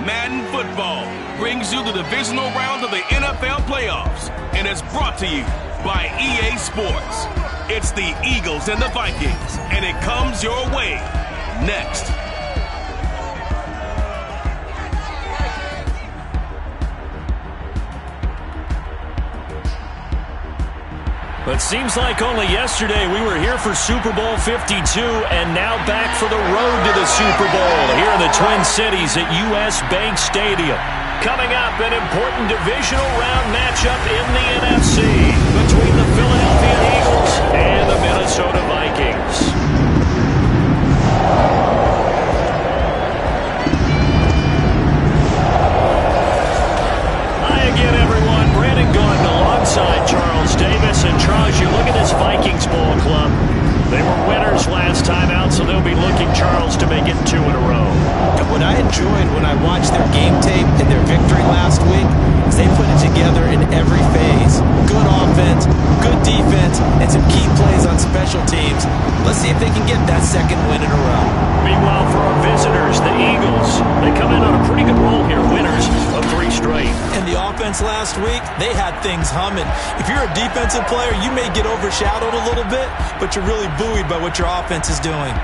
Madden Football brings you the divisional round of the NFL playoffs and is brought to you by EA Sports. It's the Eagles and the Vikings, and it comes your way next. But seems like only yesterday we were here for Super Bowl 52 and now back for the road to the Super Bowl here in the Twin Cities at US Bank Stadium. Coming up, an important divisional round matchup in the NFC between the Philadelphia Eagles and the Minnesota Vikings. Hi again, everyone. Brandon Gordon alongside Charles Davis. And Charles, you look at this Vikings ball club. They were winners last time out, so they'll be looking, Charles, to make it 2 in a row. And what I enjoyed when I watched their game tape and their victory last week is they put it together in every phase. Good offense, good defense, and some key plays on special teams. Let's see if they can get that second win in a row. Meanwhile, for our visitors, the Eagles, they come in on a pretty good roll here, winners of 3 straight. And the offense last week, they had things humming. If you're a defensive player, you may get overshadowed a little bit, but you're really buoyed by what your offense is doing.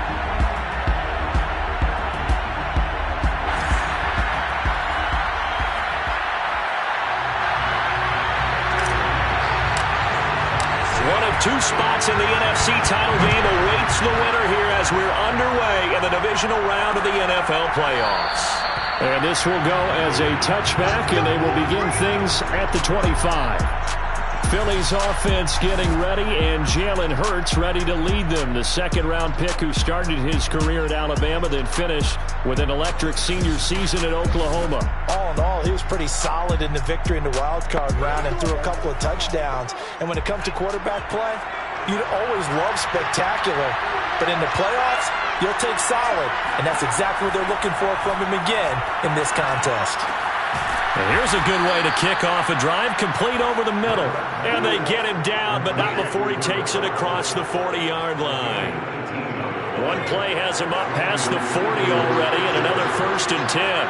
One of 2 spots in the NFC title game awaits the winner here as we're underway in the divisional round of the NFL playoffs. And this will go as a touchback, and they will begin things at the 25. Philly's offense getting ready, and Jalen Hurts ready to lead them. The second-round pick who started his career at Alabama, then finished with an electric senior season at Oklahoma. All in all, he was pretty solid in the victory in the wild card round and threw a couple of touchdowns. And when it comes to quarterback play, you'd always love spectacular. But in the playoffs, you'll take solid. And that's exactly what they're looking for from him again in this contest. And here's a good way to kick off a drive, complete over the middle. And they get him down, but not before he takes it across the 40-yard line. One play has him up past the 40 already, and another 1st and 10.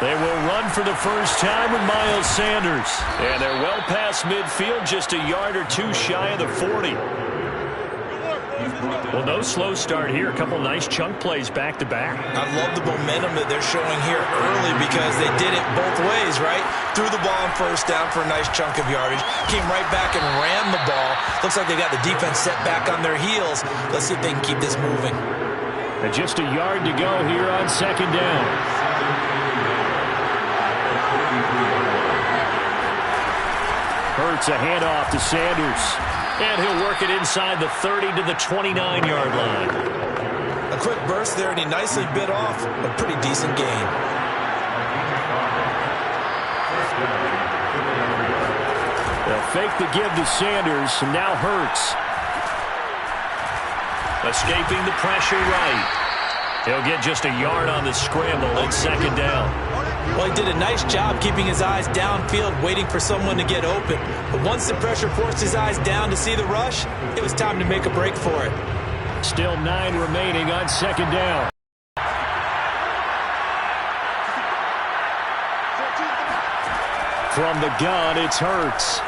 They will run for the first time with Miles Sanders. And they're well past midfield, just a yard or 2 shy of the 40. Well, no slow start here. A couple nice chunk plays back-to-back. I love the momentum that they're showing here early because they did it both ways, right? Threw the ball on first down for a nice chunk of yardage. Came right back and ran the ball. Looks like they got the defense set back on their heels. Let's see if they can keep this moving. And just a yard to go here on 2nd down. Hurts a handoff to Sanders. And he'll work it inside the 30 to the 29-yard line. A quick burst there, and he nicely bit off a pretty decent gain. They'll fake the give to Sanders, and now Hurts. Escaping the pressure right. He'll get just a yard on the scramble in 2nd down. Well, he did a nice job keeping his eyes downfield, waiting for someone to get open. But once the pressure forced his eyes down to see the rush, it was time to make a break for it. Still 9 remaining on 2nd down. From the gun, it's Hurts.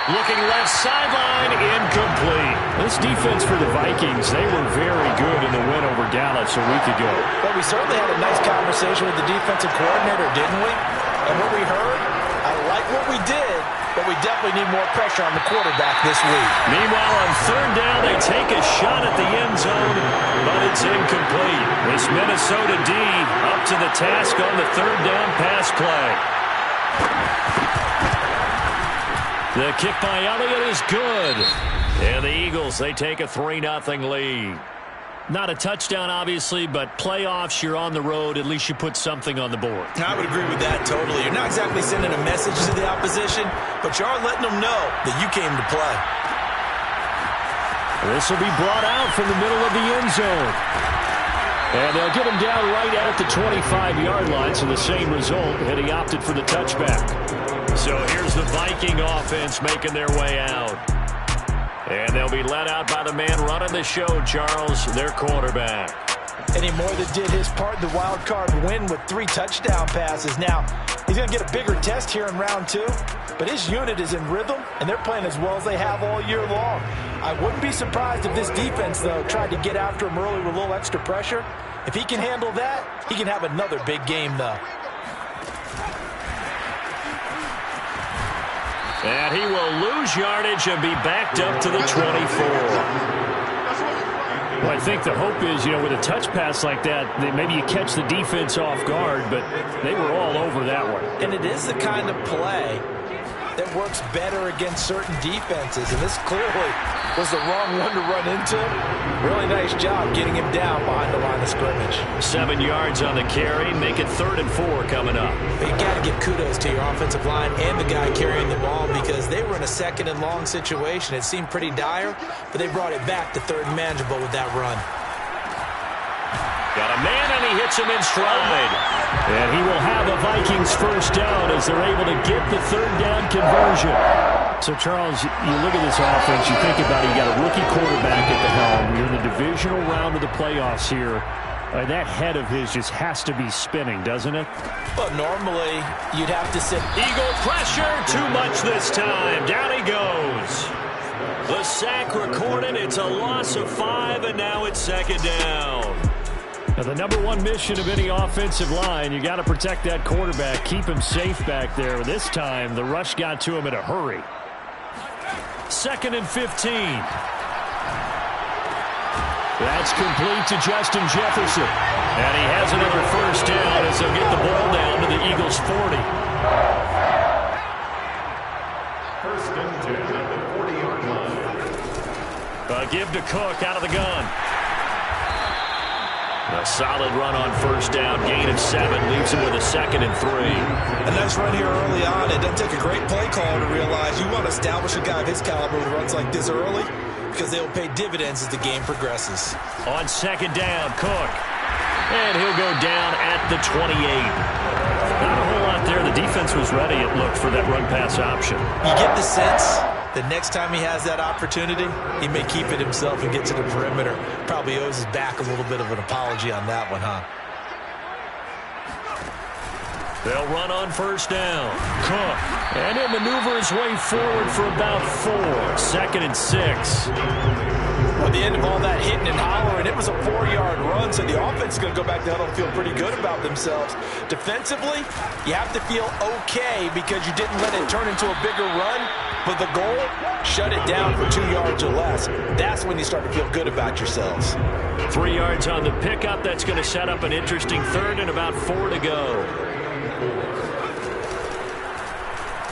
Looking left sideline, incomplete. This defense for the Vikings, they were very good in the win over Dallas a week ago. But we certainly had a nice conversation with the defensive coordinator, didn't we? And what we heard, I like what we did, but we definitely need more pressure on the quarterback this week. Meanwhile, on 3rd down, they take a shot at the end zone, but it's incomplete. This Minnesota D up to the task on the 3rd down pass play. The kick by Elliott is good. And the Eagles, they take a 3-0 lead. Not a touchdown, obviously, but playoffs, you're on the road. At least you put something on the board. I would agree with that totally. You're not exactly sending a message to the opposition, but you are letting them know that you came to play. This will be brought out from the middle of the end zone. And they'll get him down right at the 25-yard line, so the same result, and he opted for the touchback. So here's the Viking offense making their way out. And they'll be let out by the man running the show, Charles, their quarterback. And he more than did his part in the wild card win with 3 touchdown passes. Now, he's going to get a bigger test here in round 2, but his unit is in rhythm, and they're playing as well as they have all year long. I wouldn't be surprised if this defense, though, tried to get after him early with a little extra pressure. If he can handle that, he can have another big game, though. And he will lose yardage and be backed up to the 24. Well, I think the hope is, with a touch pass like that, maybe you catch the defense off guard, but they were all over that one. And it is the kind of play that works better against certain defenses, and this clearly was the wrong one to run into. Really nice job getting him down behind the line of scrimmage. 7 yards on the carry, make it 3rd and 4 coming up. But you got to give kudos to your offensive line and the guy carrying the ball because they were in a 2nd and long situation. It seemed pretty dire, but they brought it back to 3rd and manageable with that run. Got a man, and he hits him in stride. And he will have a Vikings first down as they're able to get the 3rd down conversion. So, Charles, you look at this offense, you think about it, you got a rookie quarterback at the helm. You're in the divisional round of the playoffs here. That head of his just has to be spinning, doesn't it? Well, normally you'd have to sit. Eagle pressure, too much this time. Down he goes. The sack recorded. It's a loss of 5, and now it's 2nd down. Now, the number 1 mission of any offensive line, you got to protect that quarterback, keep him safe back there. This time, the rush got to him in a hurry. 2nd and 15. That's complete to Justin Jefferson. And he has another first down as they'll get the ball down to the Eagles' 40. First and 10 at the 40-yard line. Give to Cook out of the gun. A solid run on first down, gain of 7, leaves him with a 2nd and 3. A nice run here early on. It doesn't take a great play caller to realize you want to establish a guy of his caliber who runs like this early because they will pay dividends as the game progresses. On 2nd down, Cook. And he'll go down at the 28. Not a whole lot there. The defense was ready, it looked, for that run-pass option. You get the sense that next time he has that opportunity, he may keep it himself and get to the perimeter. Probably owes his back a little bit of an apology on that one, huh? They'll run on first down. Cook. And he'll maneuver his way forward for about 4. 2nd and 6. At the end of all that hitting and hollering, it was a 4-yard run, so the offense is going to go back to huddle and feel pretty good about themselves. Defensively, you have to feel okay because you didn't let it turn into a bigger run, but the goal, shut it down for 2 yards or less. That's when you start to feel good about yourselves. 3 yards on the pickup. That's going to set up an interesting 3rd and about 4 to go.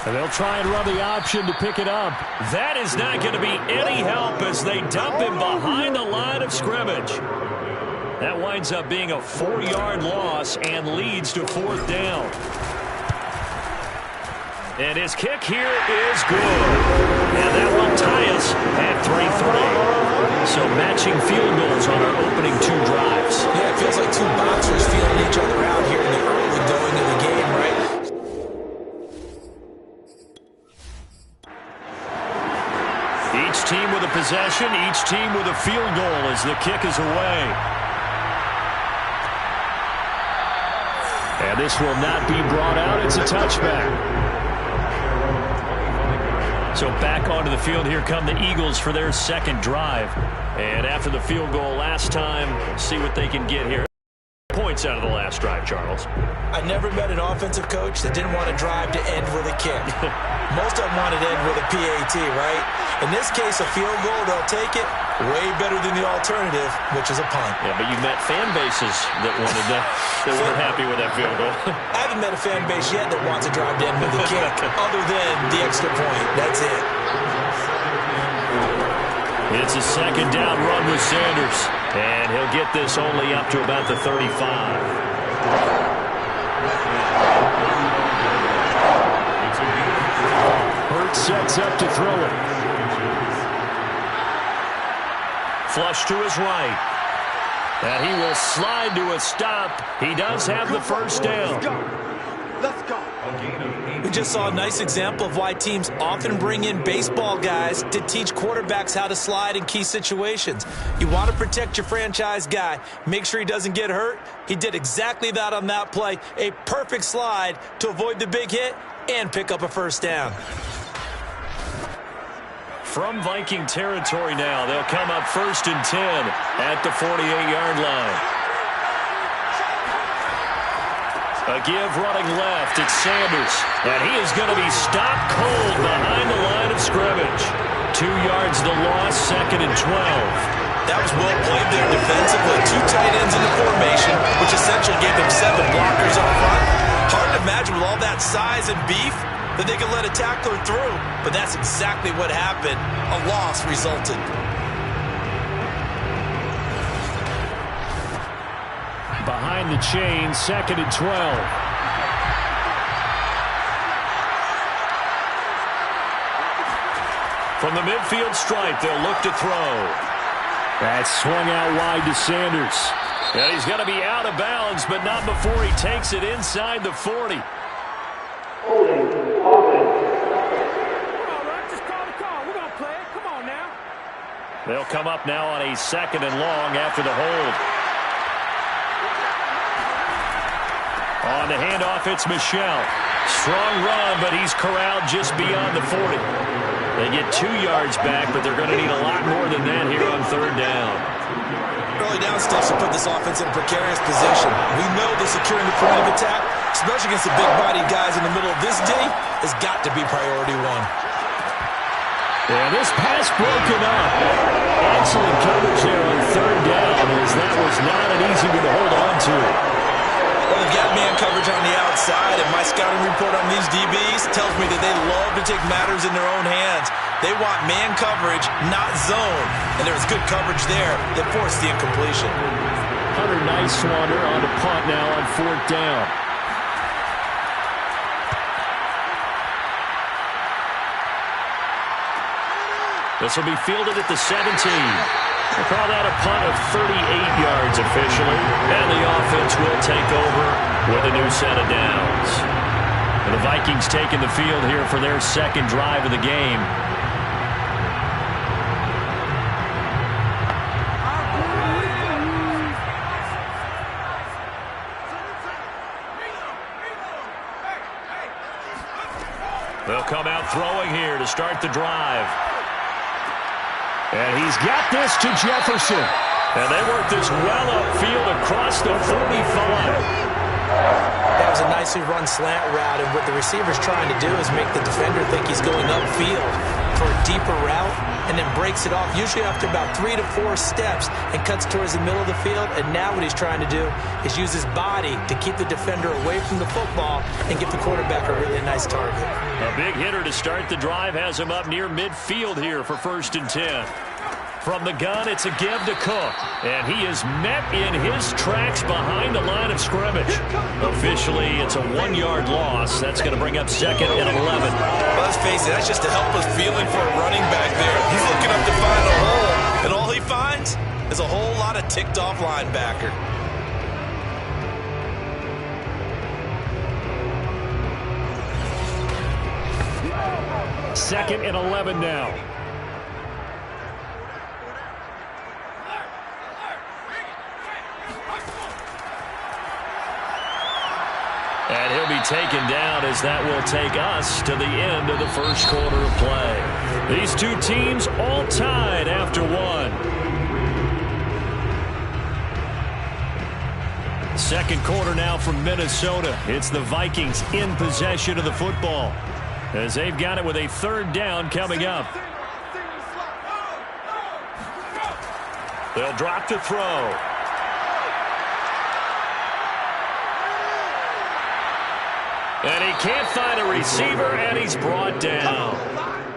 And they'll try and run the option to pick it up. That is not going to be any help as they dump him behind the line of scrimmage. That winds up being a 4-yard loss and leads to 4th down. And his kick here is good. And that will tie us at 3-3. So matching field goals on our opening 2 drives. Yeah, it feels like 2 boxers feeling each other out here in the early going of the game, right? Each team with a possession, each team with a field goal as the kick is away. And this will not be brought out. It's a touchback. So back onto the field, here come the Eagles for their 2nd drive. And after the field goal last time, see what they can get here. Points out of the last drive, Charles. I never met an offensive coach that didn't want a drive to end with a kick. Most of them wanted to end with a PAT, right? In this case, a field goal, they'll take it. Way better than the alternative, which is a punt. Yeah, but you met fan bases that wanted that, that weren't happy with that field goal. I haven't met a fan base yet that wants a drive to end with a kick, other than the extra point. That's it. It's a 2nd down run with Sanders. And he'll get this only up to about the 35. Hurt sets up to throw it. Flush to his right. And he will slide to a stop. He does have the first down. Let's go. A gain of 8 We just saw a nice example of why teams often bring in baseball guys to teach quarterbacks how to slide in key situations. You want to protect your franchise guy. Make sure he doesn't get hurt. He did exactly that on that play. A perfect slide to avoid the big hit and pick up a first down. From Viking territory now, they'll come up 1st and 10 at the 48-yard line. A give running left, it's Sanders. And he is going to be stopped cold behind the line of scrimmage. 2 yards the loss, 2nd and 12. That was well played there defensively. 2 tight ends in the formation, which essentially gave them 7 blockers up front. Hard to imagine with all that size and beef that they could let a tackler through. But that's exactly what happened. A loss resulted. Behind the chain, 2nd and 12. From the midfield stripe, they'll look to throw. That swung out wide to Sanders. And he's going to be out of bounds, but not before he takes it inside the 40. They'll come up now on a 2nd and long after the hold. On the handoff, it's Michel. Strong run, but he's corralled just beyond the 40. They get 2 yards back, but they're going to need a lot more than that here on 3rd down. Early down steps to put this offense in a precarious position. We know the securing the point of attack, especially against the big-bodied guys in the middle of this D, has got to be priority 1. And this pass broken up. Excellent coverage there on 3rd down, as that was not an easy one to hold on to. Well, they've got man coverage on the outside, and my scouting report on these DBs tells me that they love to take matters in their own hands. They want man coverage, not zone. And there was good coverage there that forced the incompletion. Hunter Nicewander on the punt now on 4th down. This will be fielded at the 17. We'll call that a punt of 38 yards officially. And the offense will take over with a new set of downs. And the Vikings taking the field here for their 2nd drive of the game. They'll come out throwing here to start the drive. And he's got this to Jefferson. And they work this well upfield across the 45. That was a nicely run slant route, and what the receiver's trying to do is make the defender think he's going upfield for a deeper route, and then breaks it off, usually after about 3 to 4 steps, and cuts towards the middle of the field. And now what he's trying to do is use his body to keep the defender away from the football and give the quarterback a really nice target. A big hitter to start the drive has him up near midfield here for 1st and 10. From the gun, it's a give to Cook. And he is met in his tracks behind the line of scrimmage. Officially, it's a 1-yard loss. That's going to bring up 2nd and 11. Well, let's face it, that's just a helpless feeling for a running back there. He's looking up to find a hole, and all he finds is a whole lot of ticked-off linebacker. Second and 11 now. And he'll be taken down, as that will take us to the end of the 1st quarter of play. These two teams all tied after 1. 2nd quarter now from Minnesota. It's the Vikings in possession of the football, as they've got it with a 3rd down coming up. They'll drop to throw. And he can't find a receiver, and he's brought down.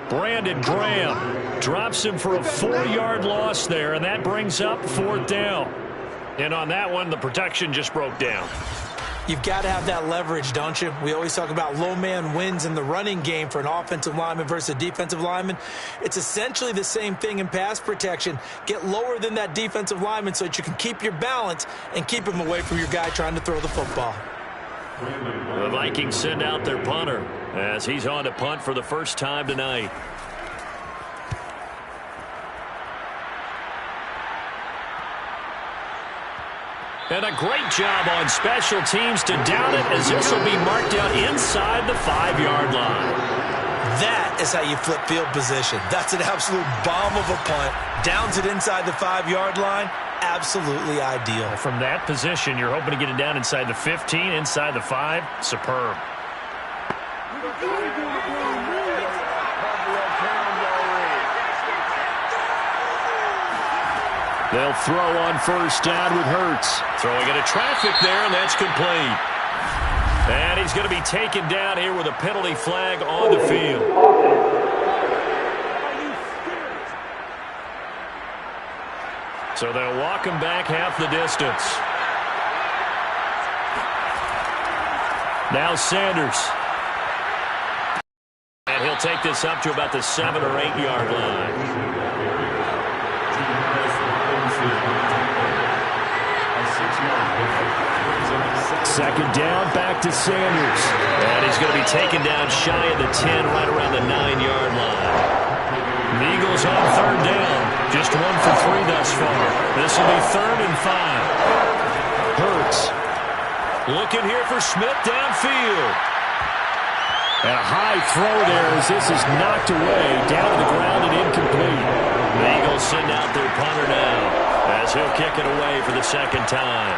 Brandon Graham drops him for a 4-yard loss there, and that brings up 4th down. And on that one, the protection just broke down. You've got to have that leverage, don't you? We always talk about low man wins in the running game for an offensive lineman versus a defensive lineman. It's essentially the same thing in pass protection. Get lower than that defensive lineman so that you can keep your balance and keep him away from your guy trying to throw the football. The Vikings send out their punter, as he's on to punt for the first time tonight. And a great job on special teams to down it, as this will be marked out inside the 5-yard line. That is how you flip field position. That's an absolute bomb of a punt. Downs it inside the 5-yard line. Absolutely ideal. From that position, you're hoping to get it down inside the 15, inside the 5. Superb. They'll throw on first down with Hurts. Throwing into traffic there, and that's complete. And he's going to be taken down here with a penalty flag on the field. So they'll walk him back half the distance. Now Sanders. And he'll take this up to about the 7 or 8 yard line. Second down, back to Sanders. And he's going to be taken down shy of the 10, right around the 9-yard line. The Eagles on third down. Just 1 for 3 thus far. This will be 3rd and 5. Hurts. Looking here for Smith downfield. And a high throw there as this is knocked away, down to the ground and incomplete. The Eagles send out their punter now, as he'll kick it away for the second time.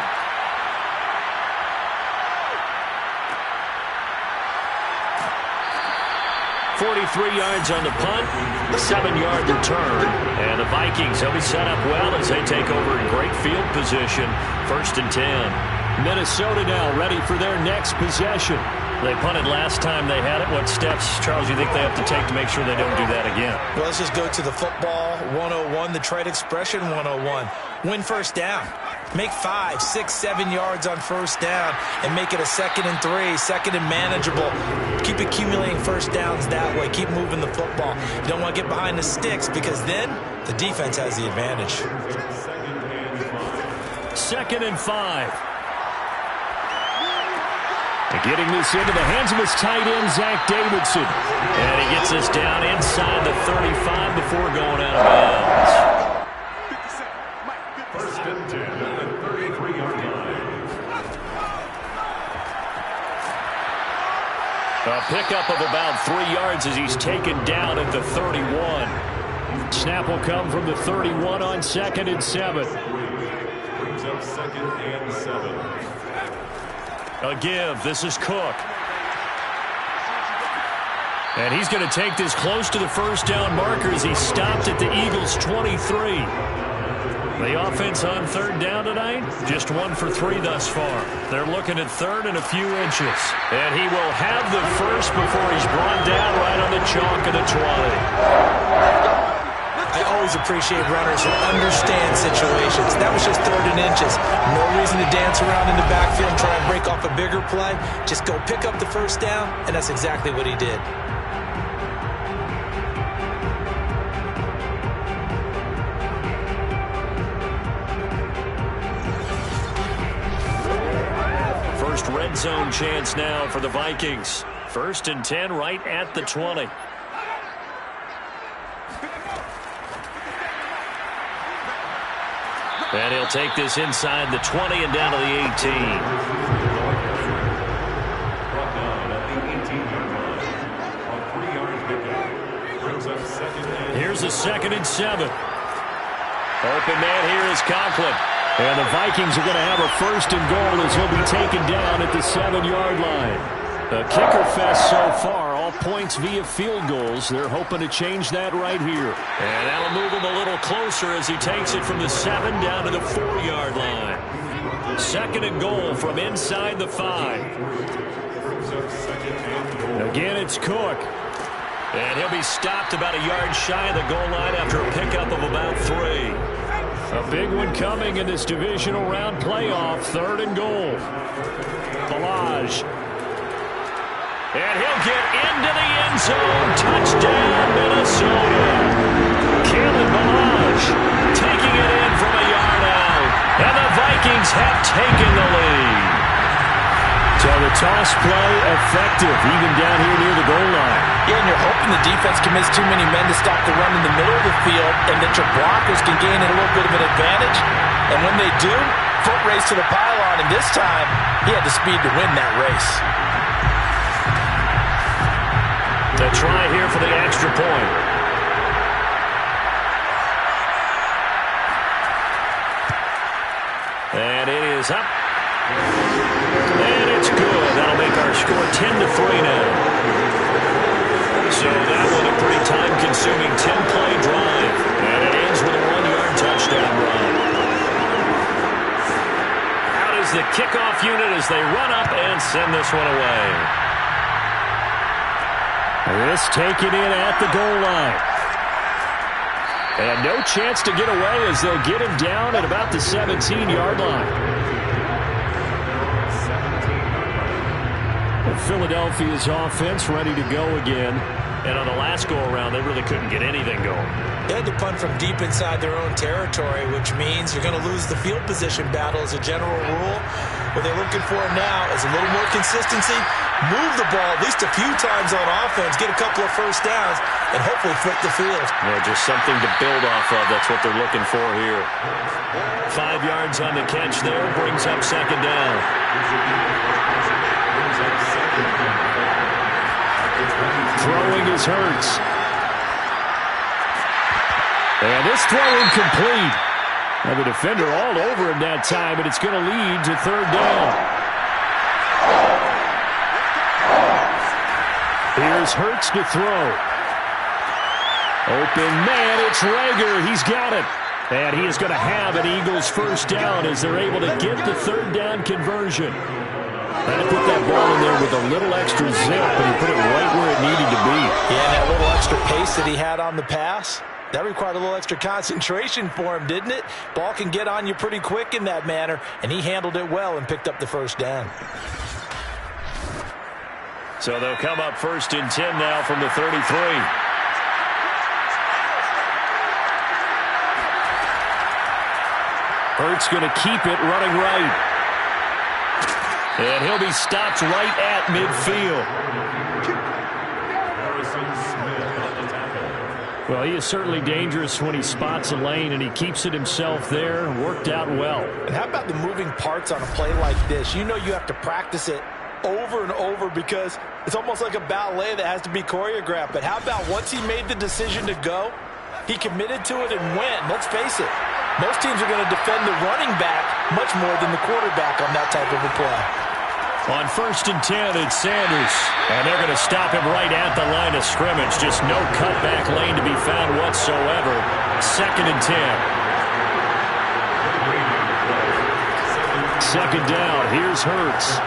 43 yards on the punt, 7-yard return. And the Vikings, they'll be set up well as they take over in great field position. 1st and 10. Minnesota now ready for their next possession. They punted last time they had it. What steps, Charles, do you think they have to take to make sure they don't do that again? Well, let's just go to the football 101, the trade expression 101. Win first down. Make 5, 6, 7 yards on first down and make it a 2nd and 3, 2nd and manageable. Keep accumulating first downs that way. Keep moving the football. You don't want to get behind the sticks because then the defense has the advantage. 2nd and 5. Getting this into the hands of his tight end, Zach Davidson. And he gets this down inside the 35 before going out of bounds. 1st and 10 at the 33-yard line. A pickup of about 3 yards as he's taken down at the 31. Snap will come from the 31 on 2nd and 7. Brings up 2nd and 7. A give. This is Cook. And he's going to take this close to the first down marker as he stopped at the Eagles' 23. The offense on 3rd down tonight, just 1 for 3 thus far. They're looking at 3rd and a few inches. And he will have the first before he's brought down right on the chalk of the 20. I always appreciate runners who understand situations. That was just 3rd and inches. No reason to dance around in the backfield and try and break off a bigger play. Just go pick up the first down, and that's exactly what he did. First red zone chance now for the Vikings. 1st and 10 right at the 20. And he'll take this inside the 20 and down to the 18. Brought down at the 18-yard line. On 3 yards pickup. Brings up 2nd and 7. Here's a 2nd and 7. Open man here is Conklin. And the Vikings are going to have a 1st and goal as he'll be taken down at the 7-yard line. A kicker fest so far, all points via field goals. They're hoping to change that right here. And that'll move him a little closer as he takes it from the 7 down to the 4-yard line. 2nd and goal from inside the 5. Again, it's Cook. And he'll be stopped about a yard shy of the goal line after a pickup of about 3. A big one coming in this divisional round playoff. 3rd and goal. Balaj. And he'll get into the end zone. Touchdown, Minnesota. Kalen Balaj taking it in from a yard out. And the Vikings have taken the lead. So the toss play effective, even down here near the goal line. Yeah, and you're hoping the defense commits too many men to stop the run in the middle of the field and that your blockers can gain a little bit of an advantage. And when they do, foot race to the pylon, and this time he had the speed to win that race. The try here for the extra point. And it is up. And it's good. That'll make our score 10-3 now. So that was a pretty time-consuming 10-play drive. And it ends with a 1-yard touchdown run. Out is the kickoff unit as they run up and send this one away. This taken in at the goal line. And no chance to get away as they'll get him down at about the 17-yard line. Philadelphia's offense ready to go again. And on the last go-around, they really couldn't get anything going. They had to punt from deep inside their own territory, which means you're going to lose the field position battle as a general rule. What they're looking for now is a little more consistency, move the ball at least a few times on offense, get a couple of first downs, and hopefully flip the field. Yeah, just something to build off of. That's what they're looking for here. 5 yards on the catch there, brings up second down. Throwing is Hurts. And this throw incomplete. And the defender all over him that time, but it's going to lead to third down. Here's Hurts to throw. Open man, it's Rager. He's got it. And he is going to have an Eagles first down as they're able to get the third down conversion. And put that ball in there with a little extra zip, and he put it right where it needed to be. Yeah, and that little extra pace that he had on the pass, that required a little extra concentration for him, didn't it? Ball can get on you pretty quick in that manner, and he handled it well and picked up the first down. So they'll come up first and 10 now from the 33. Hurts going to keep it running right. And he'll be stopped right at midfield. Well, he is certainly dangerous when he spots a lane, and he keeps it himself there. Worked out well. And how about the moving parts on a play like this? You know you have to practice it over and over because it's almost like a ballet that has to be choreographed. But how about once he made the decision to go, he committed to it and went. Let's face it, most teams are going to defend the running back much more than the quarterback on that type of a play. On first and 10, it's Sanders. And they're going to stop him right at the line of scrimmage. Just no cutback lane to be found whatsoever. Second and 10. Second down. Here's Hurts.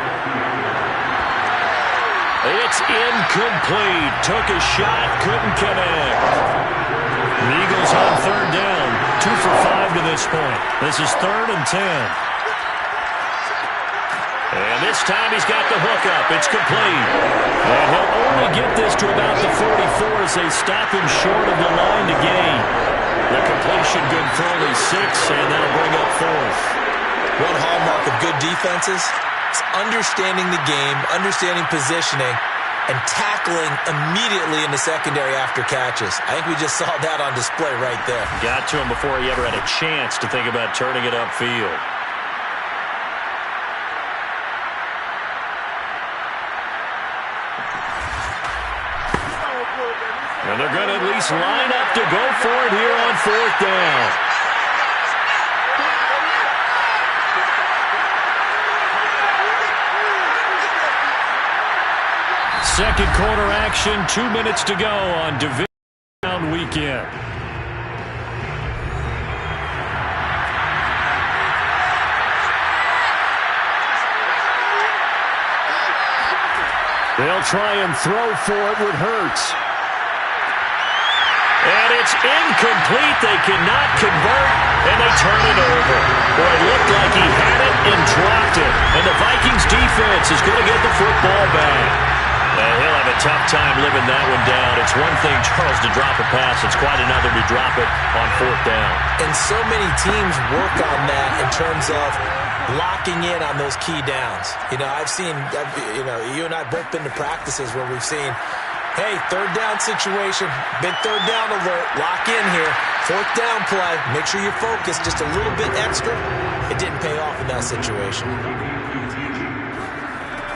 It's incomplete. Took a shot, couldn't connect. The Eagles on third down. 2 for 5 to this point. This is third and 10. And this time he's got the hook up. It's complete. And he'll only get this to about the 44 as they stop him short of the line to gain. The completion good for only 6, and that'll bring up fourth. One hallmark of good defenses is understanding the game, understanding positioning, and tackling immediately in the secondary after catches. I think we just saw that on display right there. Got to him before he ever had a chance to think about turning it upfield. And they're going to at least line up to go for it here on fourth down. Second quarter action, 2 minutes to go on Divisional weekend. They'll try and throw for it with Hurts. And it's incomplete. They cannot convert, and they turn it over. Boy, it looked like he had it and dropped it. And the Vikings defense is going to get the football back. And he'll have a tough time living that one down. It's one thing, Charles, to drop a pass. It's quite another to drop it on fourth down. And so many teams work on that in terms of locking in on those key downs. I've seen, you and I both been to practices where we've seen, hey, third down situation, big third down alert, lock in here, fourth down play, make sure you're focused just a little bit extra. It didn't pay off in that situation.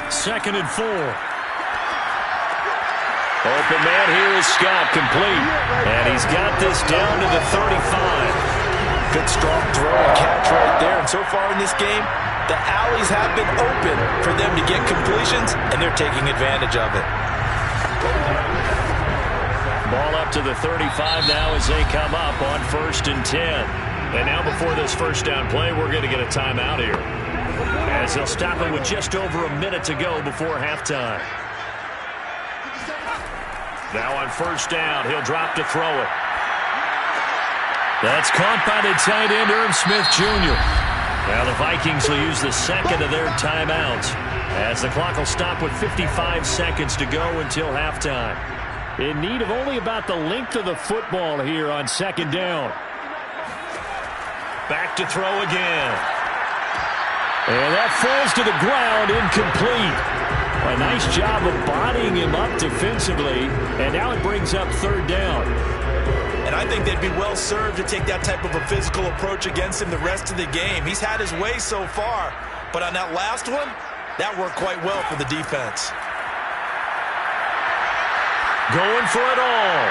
2nd and 4. Open man here is Scott, complete. And he's got this down to the 35. Good strong throw and catch right there. And so far in this game, the alleys have been open for them to get completions, and they're taking advantage of it. Ball up to the 35 now as they come up on 1st and 10. And now before this first down play, we're going to get a timeout here, as they'll stop it with just over a minute to go before halftime. Now on 1st down, he'll drop to throw it. That's caught by the tight end, Irv Smith Jr. Now the Vikings will use the 2nd of their timeouts, as the clock will stop with 55 seconds to go until halftime. In need of only about the length of the football here on 2nd down. Back to throw again. And that falls to the ground, incomplete. A nice job of bodying him up defensively, and now it brings up 3rd down. And I think they'd be well served to take that type of a physical approach against him the rest of the game. He's had his way so far, but on that last one, that worked quite well for the defense. Going for it all.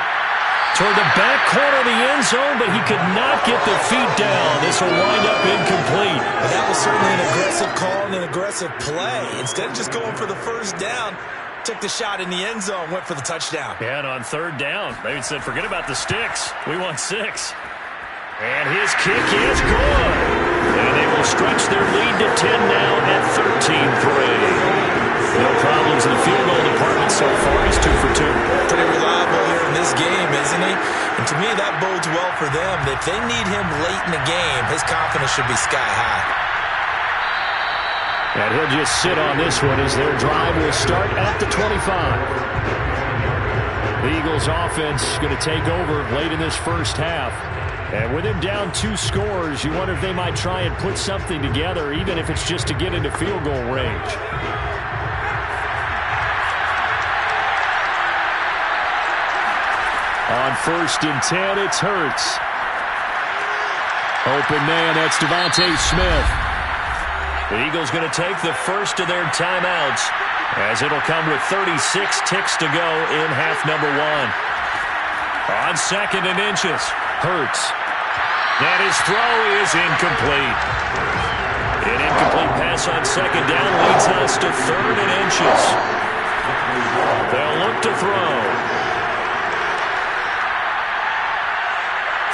Toward the back corner of the end zone, but he could not get the feet down. This will wind up incomplete. And that was certainly an aggressive call and an aggressive play. Instead of just going for the 1st down, took the shot in the end zone, went for the touchdown. Yeah, and on 3rd down, they said, forget about the sticks. We want 6. And his kick is good. And they will stretch their lead to 10 now at 13-3. No problems in the field goal department so far. He's 2 for 2. Pretty reliable here in this game, isn't he? And to me, that bodes well for them. If they need him late in the game, his confidence should be sky high. And he'll just sit on this one as their drive will start at the 25. The Eagles offense going to take over late in this first half. And with him down 2 scores, you wonder if they might try and put something together, even if it's just to get into field goal range. On 1st and 10, it's Hurts. Open man, that's Devontae Smith. The Eagles going to take the first of their timeouts, as it'll come with 36 ticks to go in half number 1. On 2nd and inches, Hurts. And his throw is incomplete. An incomplete pass on 2nd down leads us to 3rd and inches. They'll look to throw.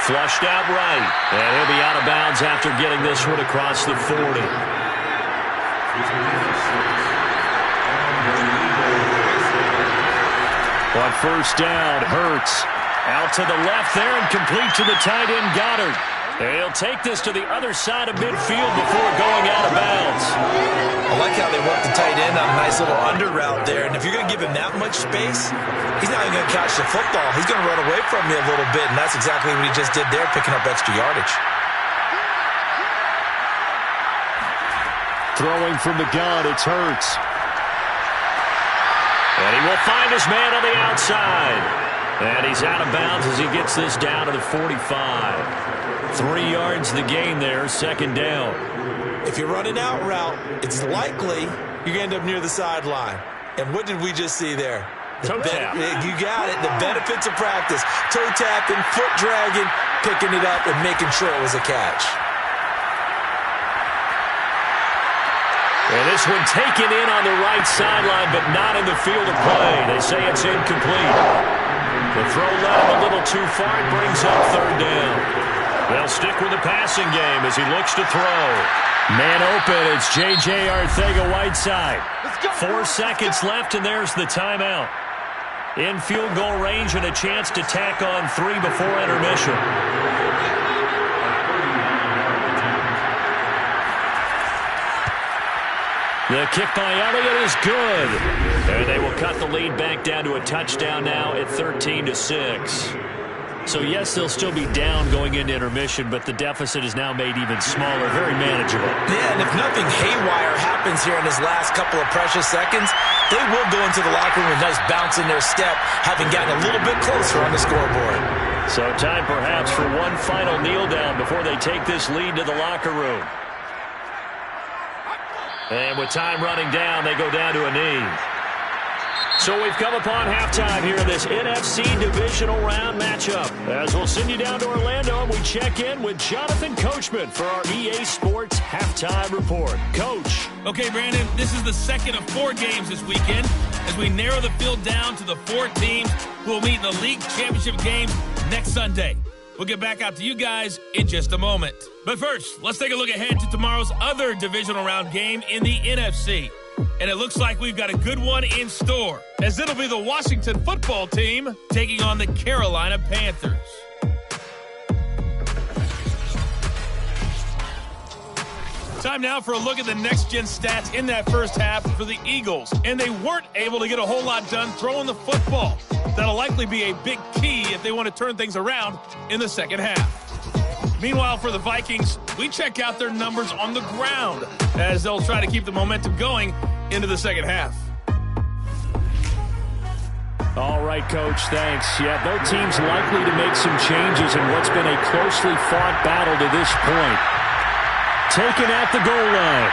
Flushed out right, and he'll be out of bounds after getting this one across the 40. On 1st down, Hurts. Out to the left there and complete to the tight end, Goddard. They'll take this to the other side of midfield before going out of bounds. I like how they work the tight end on a nice little under route there. And if you're going to give him that much space, he's not even going to catch the football. He's going to run away from you a little bit, and that's exactly what he just did there, picking up extra yardage. Throwing from the gun, it's Hurts. And he will find his man on the outside. And he's out of bounds as he gets this down to the 45. 3 yards the gain there, 2nd down. If you're running out route, it's likely you're going to end up near the sideline. And what did we just see there? Toe tap. You got it. The benefits of practice. Toe tapping, foot dragging, picking it up, and making sure it was a catch. And this one taken in on the right sideline, but not in the field of play. They say it's incomplete. The throw led him a little too far. It brings up 3rd down. They'll stick with the passing game as he looks to throw. Man open, it's J.J. Arcega-Whiteside. 4 seconds left, and there's the timeout. In field goal range and a chance to tack on 3 before intermission. The kick by Elliott is good. And they will cut the lead back down to a touchdown now at 13-6. So, yes, they'll still be down going into intermission, but the deficit is now made even smaller, very manageable. Yeah, and if nothing haywire happens here in his last couple of precious seconds, they will go into the locker room with a nice bounce in their step, having gotten a little bit closer on the scoreboard. So time perhaps for one final kneel down before they take this lead to the locker room. And with time running down, they go down to a knee. So we've come upon halftime here in this NFC Divisional Round matchup. As we'll send you down to Orlando, and we check in with Jonathan Coachman for our EA Sports Halftime Report. Coach. Okay, Brandon, this is the second of 4 games this weekend as we narrow the field down to the 4 teams who will meet in the league championship game next Sunday. We'll get back out to you guys in just a moment. But first, let's take a look ahead to tomorrow's other Divisional Round game in the NFC. And it looks like we've got a good one in store, as it'll be the Washington football team taking on the Carolina Panthers. Time now for a look at the next-gen stats in that first half for the Eagles. And they weren't able to get a whole lot done throwing the football. That'll likely be a big key if they want to turn things around in the second half. Meanwhile, for the Vikings, we check out their numbers on the ground as they'll try to keep the momentum going into the second half. All right, Coach, thanks. Yeah, both teams likely to make some changes in what's been a closely fought battle to this point. Taken at the goal line.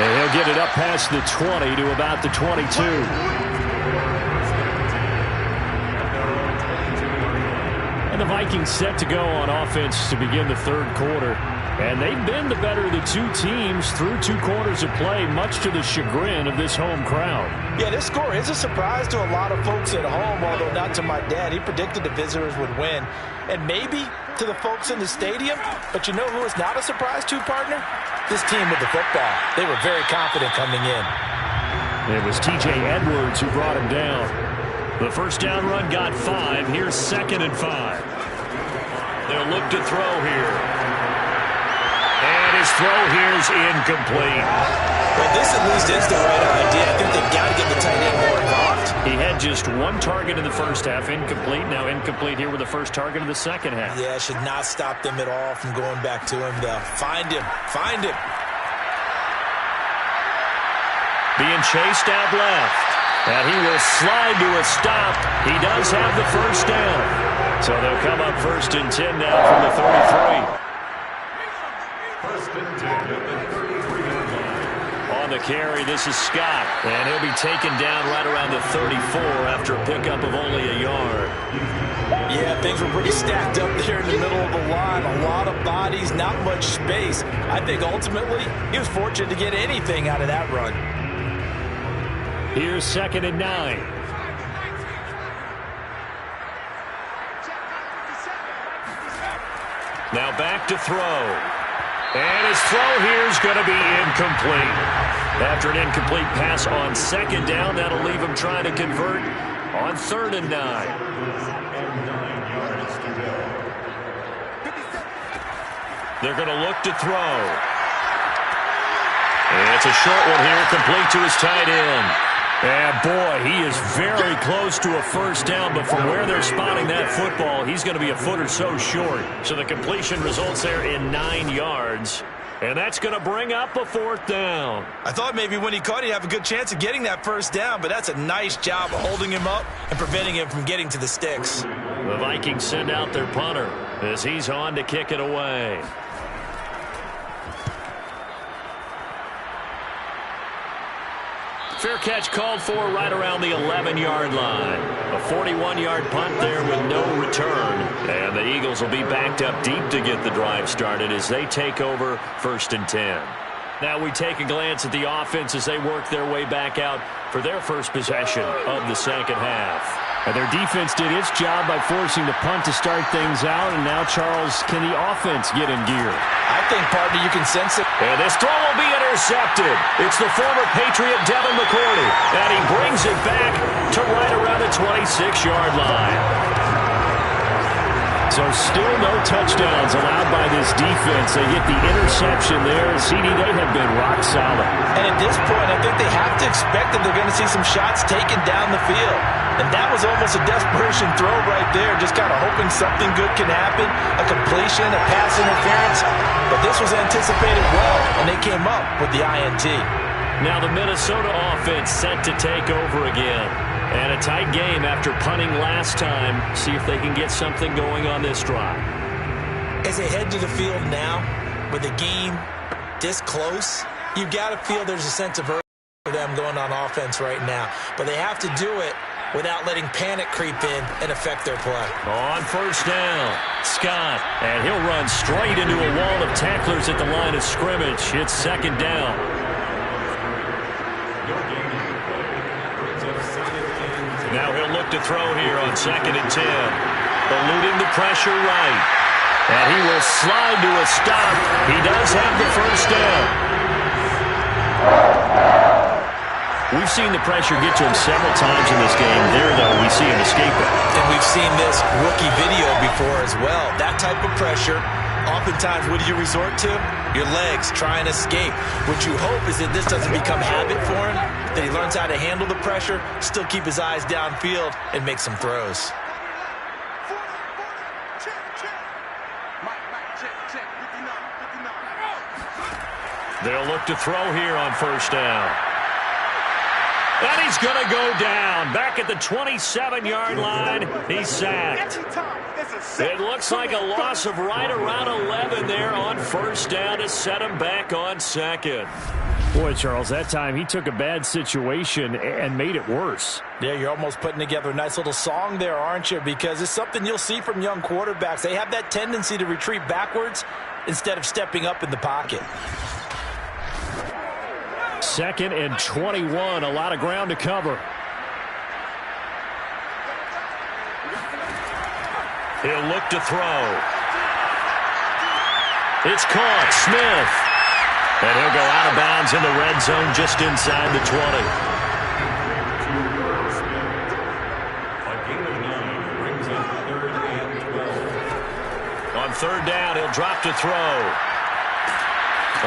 And he'll get it up past the 20 to about the 22. The Vikings set to go on offense to begin the third quarter. And they've been the better of the 2 teams through 2 quarters of play, much to the chagrin of this home crowd. Yeah, this score is a surprise to a lot of folks at home, although not to my dad. He predicted the visitors would win. And maybe to the folks in the stadium. But you know who is not a surprise to, partner? This team with the football. They were very confident coming in. It was T.J. Edwards who brought him down. The first down run got 5. Here's 2nd and 5. They'll look to throw here. And his throw here is incomplete. Well, this at least is the right idea. I think they've got to get the tight end more involved. He had just 1 target in the first half, incomplete. Now incomplete here with the first target of the second half. Yeah, it should not stop them at all from going back to him. Find him. Find him. Being chased out left. And he will slide to a stop. He does have the first down. So they'll come up 1st and 10 now from the 33. 1st and 10 at the 33-yard line. On the carry, this is Scott. And he'll be taken down right around the 34 after a pickup of only a yard. Yeah, things were pretty stacked up there in the middle of the line. A lot of bodies, not much space. I think ultimately he was fortunate to get anything out of that run. Here's 2nd and 9. Now back to throw. And his throw here is going to be incomplete. After an incomplete pass on 2nd down, that'll leave him trying to convert on 3rd and 9. They're going to look to throw. And it's a short one here, complete to his tight end. And boy, he is very close to a first down, but from where they're spotting that football, he's going to be a foot or so short. So the completion results there in 9 yards. And that's going to bring up a 4th down. I thought maybe when he caught it, he'd have a good chance of getting that first down, but that's a nice job holding him up and preventing him from getting to the sticks. The Vikings send out their punter as he's on to kick it away. Fair catch called for right around the 11-yard line. A 41-yard punt there with no return. And the Eagles will be backed up deep to get the drive started as they take over 1st and 10. Now we take a glance at the offense as they work their way back out for their first possession of the second half. And their defense did its job by forcing the punt to start things out. And now, Charles, can the offense get in gear? I think, partner, you can sense it. And this throw will be intercepted. It's the former Patriot Devin McCourty. And he brings it back to right around the 26-yard line. So So still no touchdowns allowed by this defense. They get the interception there. CD, they have been rock solid. And at this point, I think they have to expect that they're going to see some shots taken down the field. And that was almost a desperation throw right there, just kind of hoping something good can happen, a completion, a pass interference. But this was anticipated well, and they came up with the INT. Now the Minnesota offense set to take over again. And a tight game after punting last time. See if they can get something going on this drive. As they head to the field now, with the game this close, you've got to feel there's a sense of urgency for them going on offense right now. But they have to do it without letting panic creep in and affect their play. On first down, Scott. And he'll run straight into a wall of tacklers at the line of scrimmage. It's second down. Now he'll look to throw here on 2nd and 10. Eluding the pressure right. And he will slide to a stop. He does have the first down. We've seen the pressure get to him several times in this game. There, though, we see him escape it. And we've seen this rookie video before as well. That type of pressure, oftentimes, what do you resort to? Your legs, try and escape. What you hope is that this doesn't become habit for him, that he learns how to handle the pressure, still keep his eyes downfield, and make some throws. They'll look to throw here on first down. And he's going to go down. Back at the 27-yard line, he's sacked. It looks like a loss of right around 11 there on first down to set him back on second. Boy, Charles, that time he took a bad situation and made it worse. Yeah, you're almost putting together a nice little song there, aren't you? Because it's something you'll see from young quarterbacks. They have that tendency to retreat backwards instead of stepping up in the pocket. 2nd and 21, a lot of ground to cover. He'll look to throw. It's caught. Smith. And he'll go out of bounds in the red zone just inside the 20. A gain of 9 brings up 3rd and 12. On third down, he'll drop to throw.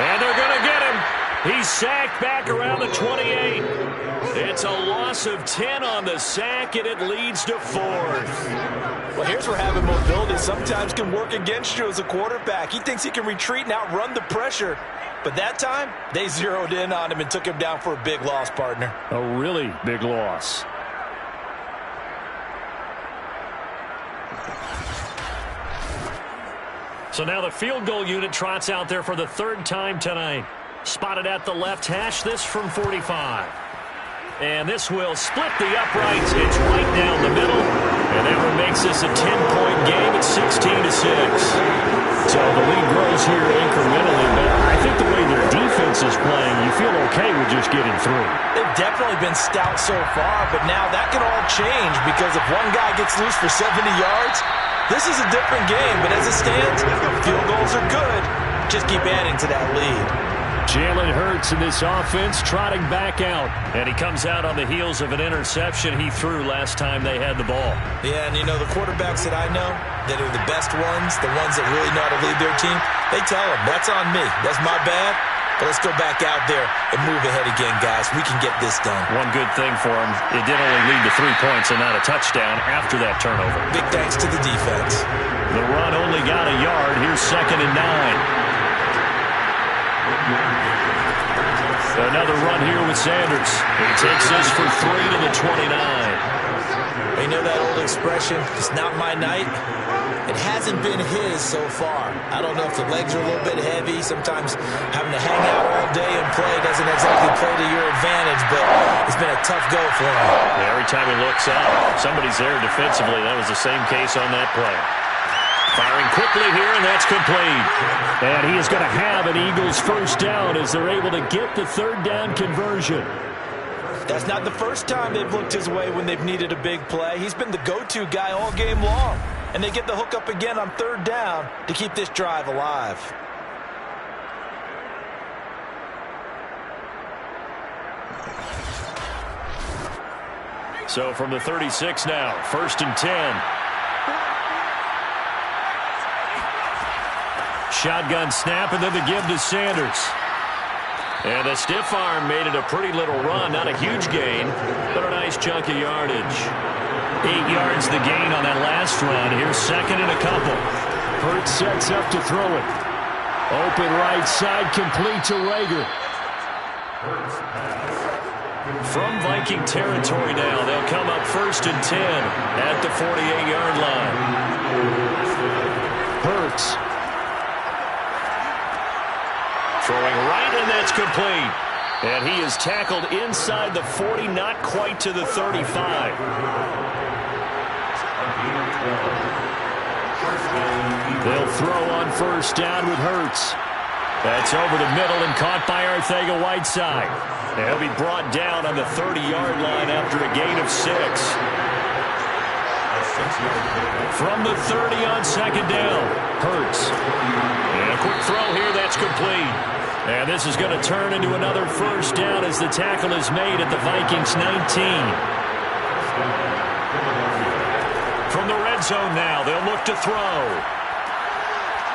And they're going to get him. He's sacked back around the 28. It's a loss of 10 on the sack, and it leads to 4th. Well, here's where having mobility sometimes can work against you as a quarterback. He thinks he can retreat and outrun the pressure. But that time, they zeroed in on him and took him down for a big loss, partner. A really big loss. So now the field goal unit trots out there for the 3rd time tonight. Spotted at the left hash, this from 45. And this will split the uprights. It's right down the middle. And that one makes this a 10-point game at 16-6. So the lead grows here incrementally, but I think the way their defense is playing, you feel okay with just getting through. They've definitely been stout so far, but now that can all change because if one guy gets loose for 70 yards, this is a different game. But as it stands, field goals are good. Just keep adding to that lead. Jalen Hurts in this offense trotting back out. And he comes out on the heels of an interception he threw last time they had the ball. Yeah, and you know, the quarterbacks that I know that are the best ones, the ones that really know how to lead their team, they tell them, that's on me. That's my bad. But let's go back out there and move ahead again, guys. We can get this done. One good thing for him, it did only lead to 3 points and not a touchdown after that turnover. Big thanks to the defense. The run only got a yard. Here's 2nd and 9. Another run here with Sanders. He takes this for 3 to the 29. You know that old expression, it's not my night? It hasn't been his so far. I don't know if the legs are a little bit heavy. Sometimes having to hang out all day and play doesn't exactly play to your advantage, but it's been a tough go for him. Yeah, every time he looks up, somebody's there defensively. That was the same case on that play. Firing quickly here, and that's complete. And he is going to have an Eagles first down as they're able to get the 3rd down conversion. That's not the first time they've looked his way when they've needed a big play. He's been the go-to guy all game long. And they get the hook up again on 3rd down to keep this drive alive. So from the 36 now, 1st and 10. shotgun snap, and then the give to Sanders. And the stiff arm made it a pretty little run. Not a huge gain, but a nice chunk of yardage. 8 yards the gain on that last run. Here's second and a couple. Hurts sets up to throw it. Open right side, complete to Rager. From Viking territory now, they'll come up 1st and 10 at the 48-yard line. Hurts. Throwing right, and that's complete. And he is tackled inside the 40, not quite to the 35. They'll throw on 1st down with Hurts. That's over the middle and caught by Arcega-Whiteside. And he'll be brought down on the 30-yard line after a gain of 6. From the 30 on 2nd down, Hurts. And a quick throw here, that's complete. And this is going to turn into another 1st down as the tackle is made at the Vikings 19. From the red zone now, they'll look to throw.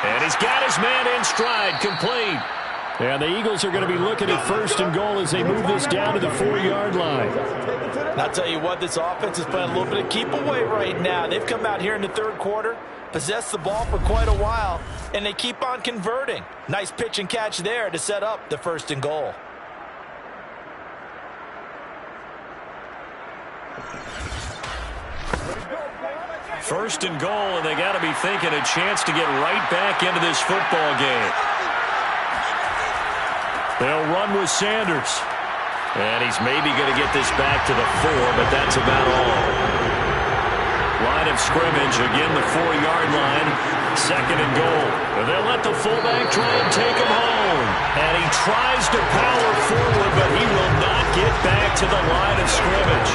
And he's got his man in stride, complete. And the Eagles are going to be looking at 1st and goal as they move this down to the 4-yard line. And I'll tell you what, this offense is playing a little bit of keep away right now. They've come out here in the 3rd quarter, possessed the ball for quite a while, and they keep on converting. Nice pitch and catch there to set up the 1st and goal. First and goal, and they got to be thinking a chance to get right back into this football game. They'll run with Sanders. And he's maybe going to get this back to the 4, but that's about all. Line of scrimmage, again the 4-yard line. 2nd and goal. And they'll let the fullback try and take him home. And he tries to power forward, but he will not get back to the line of scrimmage.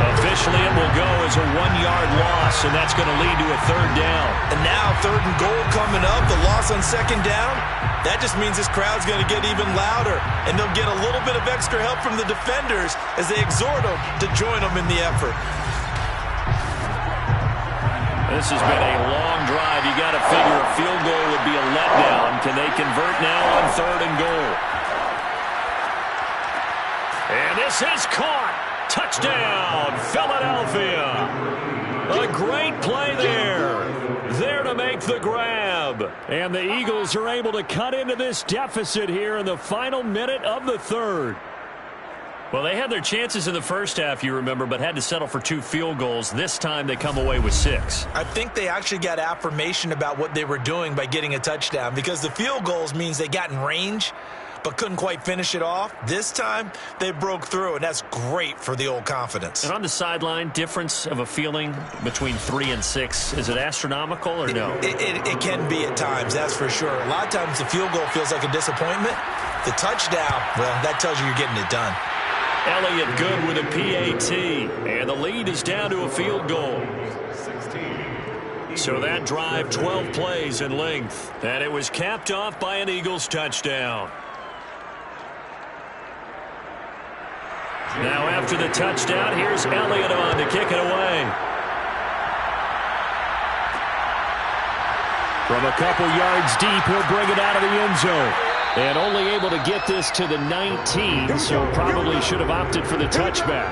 Officially, it will go as a 1-yard loss, and that's going to lead to a 3rd down. And now 3rd and goal coming up, the loss on 2nd down. That just means this crowd's going to get even louder, and they'll get a little bit of extra help from the defenders as they exhort them to join them in the effort. This has been a long drive. You got to figure a field goal would be a letdown. Can they convert now on 3rd and goal? And this is caught. Touchdown, Philadelphia. A great play there. There to make the grab. And the Eagles are able to cut into this deficit here in the final minute of the 3rd. Well, they had their chances in the first half, you remember, but had to settle for 2 field goals. This time they come away with 6. I think they actually got affirmation about what they were doing by getting a touchdown, because the field goals means they got in range but couldn't quite finish it off. This time they broke through, and that's great for the old confidence. And on the sideline, difference of a feeling between 3 and 6, is it astronomical or no? It can be at times, that's for sure. A lot of times the field goal feels like a disappointment. The touchdown, well, that tells you you're getting it done. Elliott good with a PAT, and the lead is down to a field goal. So that drive, 12 plays in length, and it was capped off by an Eagles touchdown. Now after the touchdown, here's Elliott on to kick it away. From a couple yards deep, he'll bring it out of the end zone. And only able to get this to the 19, so probably should have opted for the touchback.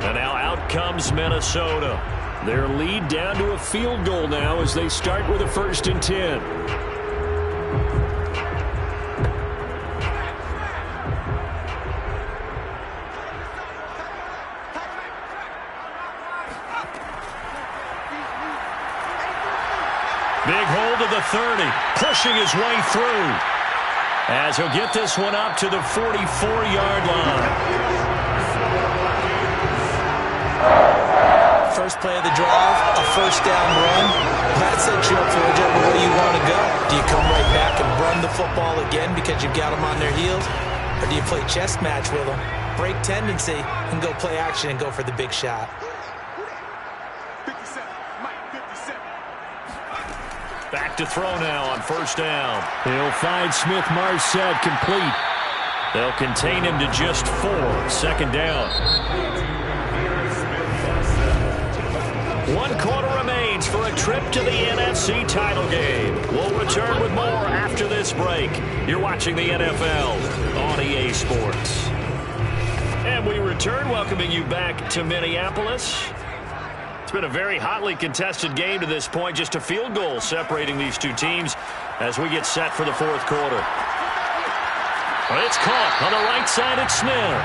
And now out comes Minnesota. Their lead down to a field goal now as they start with a 1st and 10. Big hold of the 30, pushing his way through. As he'll get this one up to the 44-yard line. First play of the drive, a 1st down run. That sets you up for whichever way you want to go. Do you come right back and run the football again because you've got them on their heels? Or do you play chess match with them, break tendency, and go play action and go for the big shot? Back to throw now on 1st down. He'll find Smith-Marset complete. They'll contain him to just 4. 2nd down. 1 quarter remains for a trip to the NFC title game. We'll return with more after this break. You're watching the NFL on EA Sports. And we return, welcoming you back to Minneapolis. It's been a very hotly contested game to this point. Just a field goal separating these two teams as we get set for the fourth quarter. It's caught on the right side at Smith.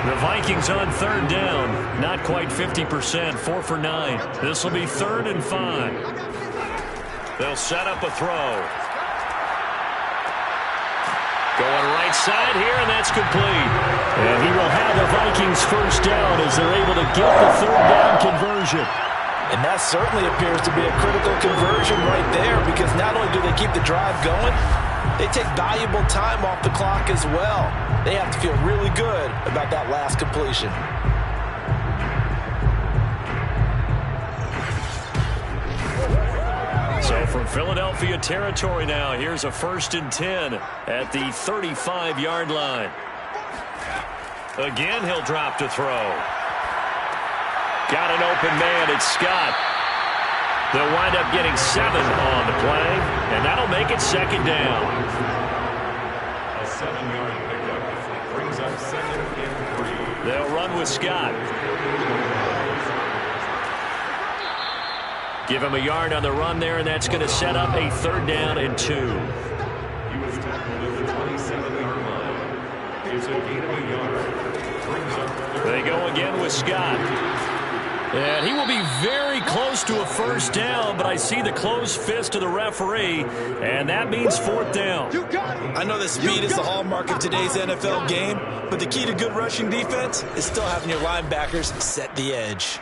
The Vikings on third down. Not quite 50%, 4 for 9. This will be 3rd and 5. They'll set up a throw. Going right side here, and that's complete. And he will have the Vikings first down as they're able to get the third down conversion. And that certainly appears to be a critical conversion right there, because not only do they keep the drive going, they take valuable time off the clock as well. They have to feel really good about that last completion. So from Philadelphia territory now, here's a 1st and 10 at the 35-yard line. Again, he'll drop to throw. Got an open man. It's Scott. They'll wind up getting 7 on the play, and that'll make it 2nd down. A 7-yard pickup brings up 2nd and 3. They'll run with Scott. Give him a yard on the run there, and that's going to set up a 3rd down and 2. He was tackled at the 27-yard line. It's a gain of a yard. Brings up They go again with Scott. And he will be very close to a first down, but I see the closed fist of the referee, and that means 4th down. I know that speed is the hallmark of today's NFL game, but the key to good rushing defense is still having your linebackers set the edge.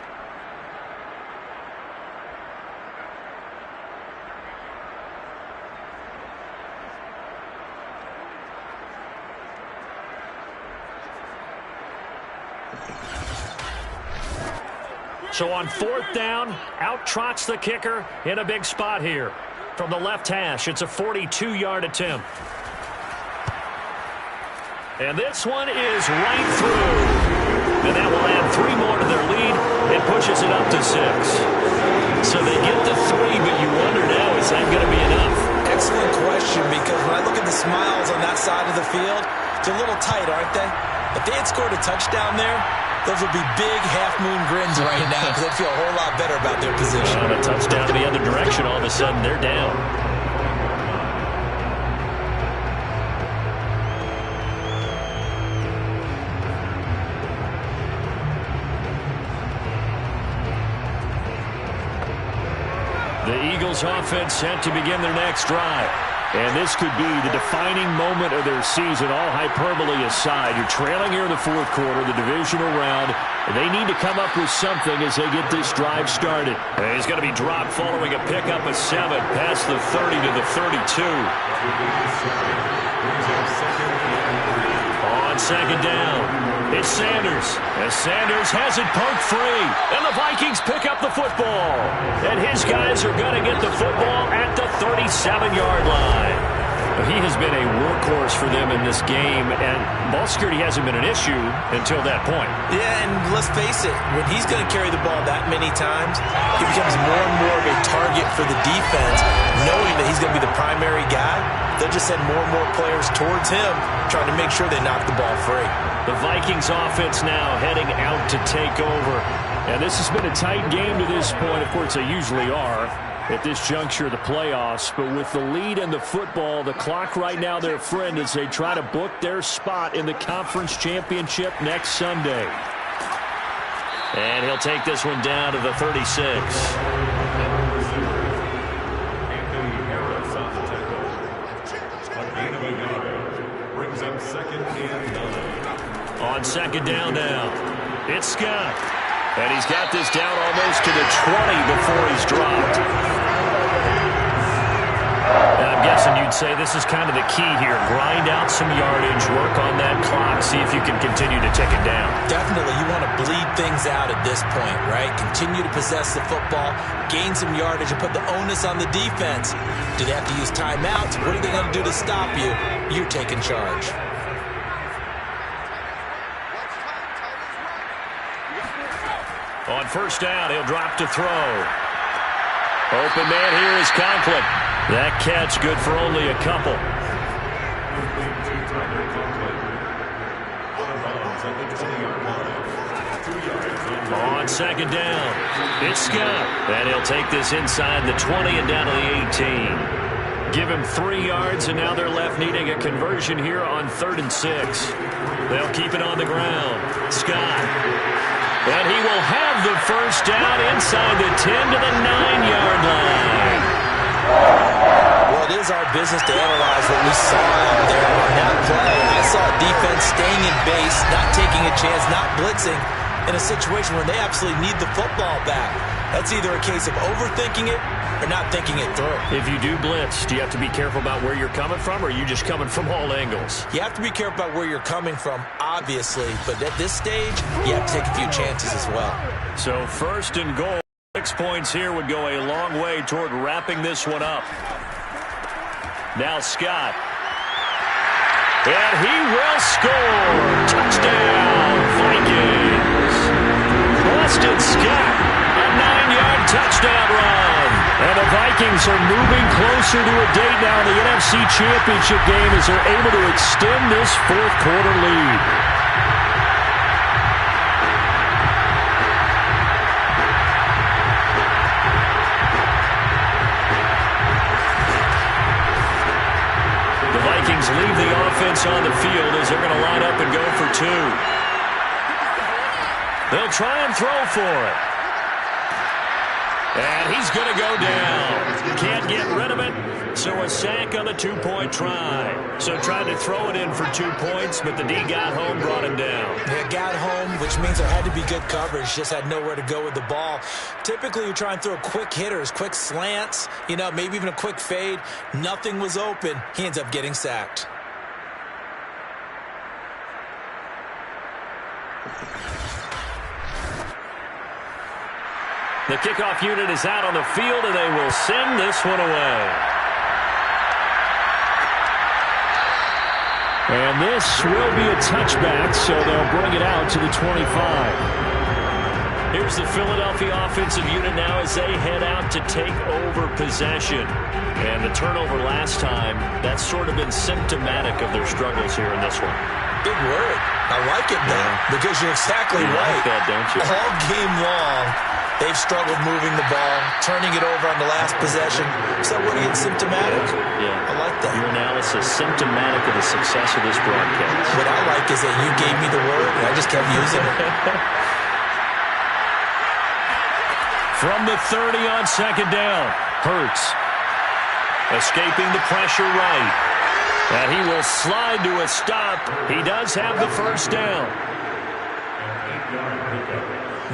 So on 4th down, out trots the kicker in a big spot here. From the left hash, it's a 42-yard attempt. And this one is right through. And that will add 3 more to their lead and pushes it up to 6. So they get the 3, but you wonder now, is that going to be enough? Excellent question, because when I look at the smiles on that side of the field, they're a little tight, aren't they? If they had scored a touchdown there, those would be big half-moon grins right now, because they'd feel a whole lot better about their position. On a touchdown to the other direction, all of a sudden they're down. The Eagles offense set to begin their next drive. And this could be the defining moment of their season, all hyperbole aside. You're trailing here in the fourth quarter, the divisional round. They need to come up with something as they get this drive started. And he's going to be dropped following a pickup of 7 past the 30 to the 32. On 2nd down, it's Sanders. As Sanders has it poked free. And the Vikings pick up the football. And his guys are going to get the football at the 37-yard line. He has been a workhorse for them in this game, and ball security hasn't been an issue until that point. Yeah, and let's face it, when he's going to carry the ball that many times, he becomes more and more of a target for the defense, knowing that he's going to be the primary guy. They'll just send more and more players towards him, trying to make sure they knock the ball free. The Vikings offense now heading out to take over. And this has been a tight game to this point. Of course, they usually are at this juncture of the playoffs. But with the lead in the football, the clock right now their friend as they try to book their spot in the conference championship next Sunday. And he'll take this one down to the 36. On 2nd down now, it's Scott. And he's got this down almost to the 20 before he's dropped. And I'm guessing you'd say this is kind of the key here. Grind out some yardage, work on that clock, see if you can continue to tick it down. Definitely, you want to bleed things out at this point, right? Continue to possess the football, gain some yardage, and put the onus on the defense. Do they have to use timeouts? What are they going to do to stop you? You're taking charge. On first down, he'll drop to throw. Open man here is Conklin. That catch good for only a couple. On second down, it's Scott. And he'll take this inside the 20 and down to the 18. Give him 3 yards, and now they're left needing a conversion here on 3rd and 6. They'll keep it on the ground. Scott. And he will have the first down inside the 10 to the 9-yard line. Well, it is our business to analyze what we saw out there on that play. I saw a defense staying in base, not taking a chance, not blitzing in a situation where they absolutely need the football back. That's either a case of overthinking it or not thinking it through. If you do blitz, do you have to be careful about where you're coming from, or are you just coming from all angles? You have to be careful about where you're coming from, obviously, but at this stage, you have to take a few chances as well. So 1st and goal, 6 points here would go a long way toward wrapping this one up. Now Scott. And he will score. Touchdown, Vikings. Boston Scott, a 9-yard touchdown run. And the Vikings are moving closer to a date now in the NFC Championship game as they're able to extend this 4th quarter lead. The Vikings leave the offense on the field as they're going to line up and go for 2. They'll try and throw for it. And he's going to go down. Can't get rid of it, so a sack on the 2-point try. So trying to throw it in for 2 points, but the D got home, brought him down. Yeah, got home, which means there had to be good coverage. Just had nowhere to go with the ball. Typically, you try and throw quick hitters, quick slants, maybe even a quick fade. Nothing was open. He ends up getting sacked. The kickoff unit is out on the field, and they will send this one away. And this will be a touchback, so they'll bring it out to the 25. Here's the Philadelphia offensive unit now as they head out to take over possession. And the turnover last time, that's sort of been symptomatic of their struggles here in this one. Big word. I like it now because you're exactly right. Like that, don't you? All game long, they've struggled moving the ball, turning it over on the last possession. So what are you, symptomatic? Yeah. I like that. Your analysis, symptomatic of the success of this broadcast. What I like is that you gave me the word, and I just kept using it. From the 30 on second down, Hurts escaping the pressure right. And he will slide to a stop. He does have the first down.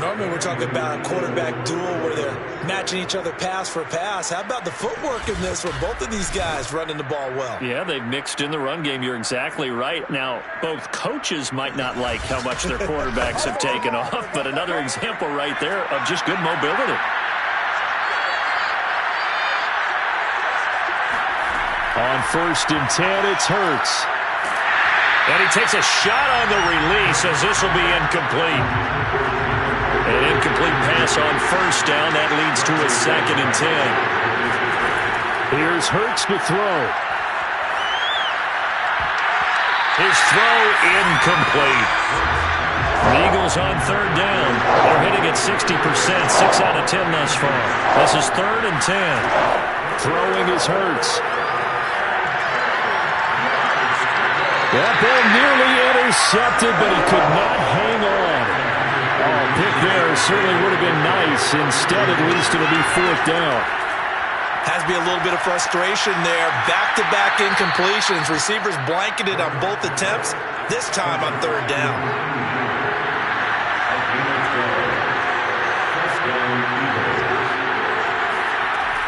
Normally we're talking about a quarterback duel where they're matching each other pass for pass. How about the footwork in this with both of these guys running the ball well? Yeah, they've mixed in the run game. You're exactly right. Now, both coaches might not like how much their quarterbacks have taken off, but another example right there of just good mobility. On 1st and 10, it's Hurts. And he takes a shot on the release as this will be incomplete. An incomplete pass on first down. That leads to a 2nd and 10. Here's Hurts to throw. His throw incomplete. The Eagles on 3rd down. They're hitting at 60%, 6 out of 10 thus far. This is 3rd and 10. Throwing is Hurts. That ball nearly intercepted, but he could not hang on. Oh, pick there certainly would have been nice. Instead, at least it'll be 4th down. Has to be a little bit of frustration there. Back-to-back incompletions. Receivers blanketed on both attempts, this time on 3rd down.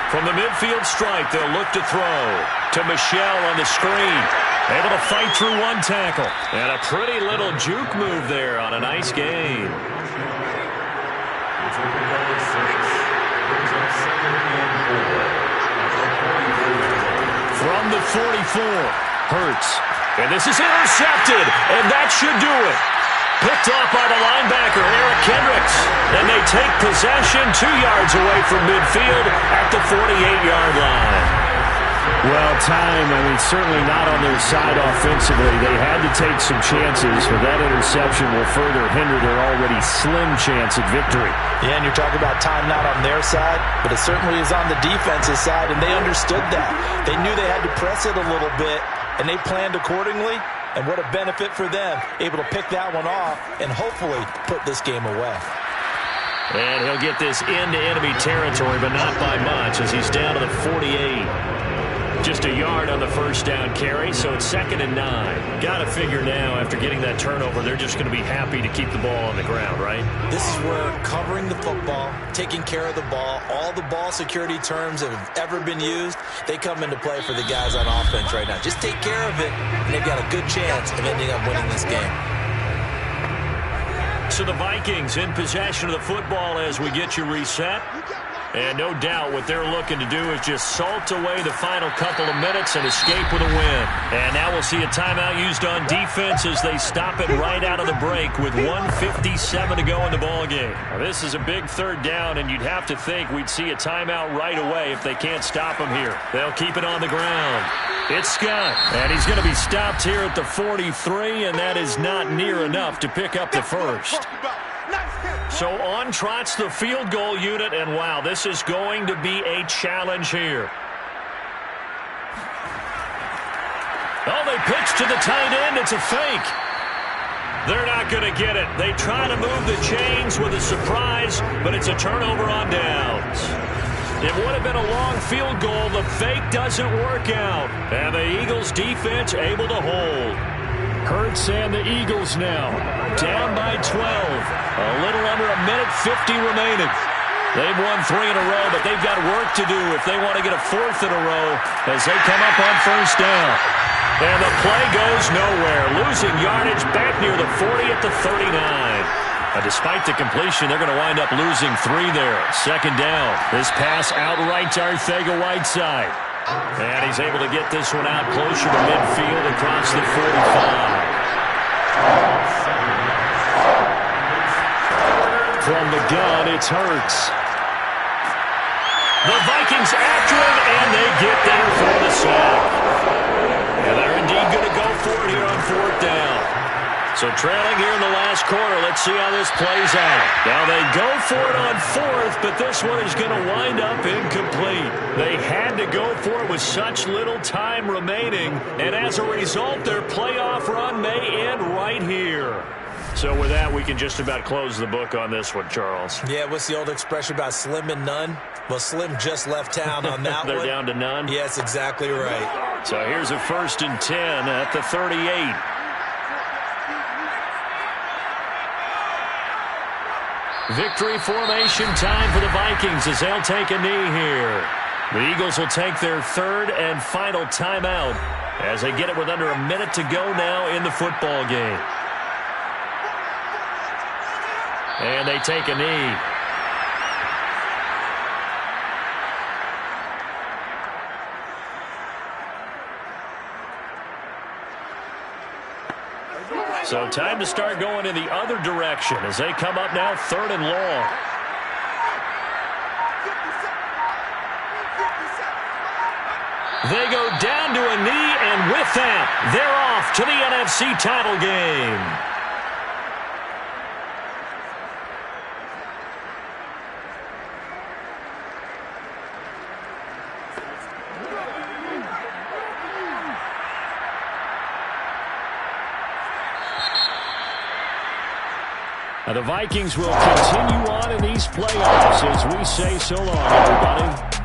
From the midfield stripe, they'll look to throw to Michelle on the screen. Able to fight through one tackle. And a pretty little juke move there on a nice gain. From the 44, Hurts. And this is intercepted, and that should do it. Picked off by the linebacker, Eric Kendricks. And they take possession 2 yards away from midfield at the 48-yard line. Well, certainly not on their side offensively. They had to take some chances, but that interception will further hinder their already slim chance at victory. Yeah, and you're talking about time not on their side, but it certainly is on the defense's side, and they understood that. They knew they had to press it a little bit, and they planned accordingly, and what a benefit for them, able to pick that one off and hopefully put this game away. And he'll get this into enemy territory, but not by much, as he's down to the 48. Just a yard on the first down carry, so it's 2nd and 9. Got to figure now, after getting that turnover, they're just going to be happy to keep the ball on the ground, right? This is where covering the football, taking care of the ball, all the ball security terms that have ever been used, they come into play for the guys on offense right now. Just take care of it, and they've got a good chance of ending up winning this game. So the Vikings in possession of the football as we get you reset. And no doubt what they're looking to do is just salt away the final couple of minutes and escape with a win. And now we'll see a timeout used on defense as they stop it right out of the break with 1:57 to go in the ballgame. Now this is a big 3rd down, and you'd have to think we'd see a timeout right away if they can't stop them here. They'll keep it on the ground. It's Scott, and he's going to be stopped here at the 43, and that is not near enough to pick up the first. So on trots the field goal unit, and wow, this is going to be a challenge here. Oh, they pitch to the tight end. It's a fake. They're not going to get it. They try to move the chains with a surprise, but it's a turnover on downs. It would have been a long field goal. The fake doesn't work out. And the Eagles defense able to hold. Hurts and the Eagles now down by 12. A little under a minute 50 remaining. They've won 3 in a row, but they've got work to do if they want to get a 4th in a row as they come up on 1st down. And the play goes nowhere. Losing yardage back near the 40 at the 39. Despite the completion, they're going to wind up losing 3 there. 2nd down. This pass outright to Arcega-Whiteside. And he's able to get this one out closer to midfield across the 45. From the gun, it's Hurts. The Vikings after him, and they get there for the sack. And they're indeed going to go for it here on 4th down. So trailing here in the last quarter, let's see how this plays out. Now they go for it on 4th, but this one is going to wind up incomplete. They had to go for it with such little time remaining, and as a result, their playoff run may end right here. So with that, we can just about close the book on this one, Charles. Yeah, what's the old expression about slim and none? Well, Slim just left town on that They're one. down to none? Yes, exactly right. So here's a 1st and 10 at the 38. Victory formation time for the Vikings as they'll take a knee here. The Eagles will take their 3rd and final timeout as they get it with under a minute to go now in the football game. And they take a knee. So time to start going in the other direction as they come up now 3rd and long. They go down to a knee, and with that, they're off to the NFC title game. The Vikings will continue on in these playoffs as we say so long, everybody.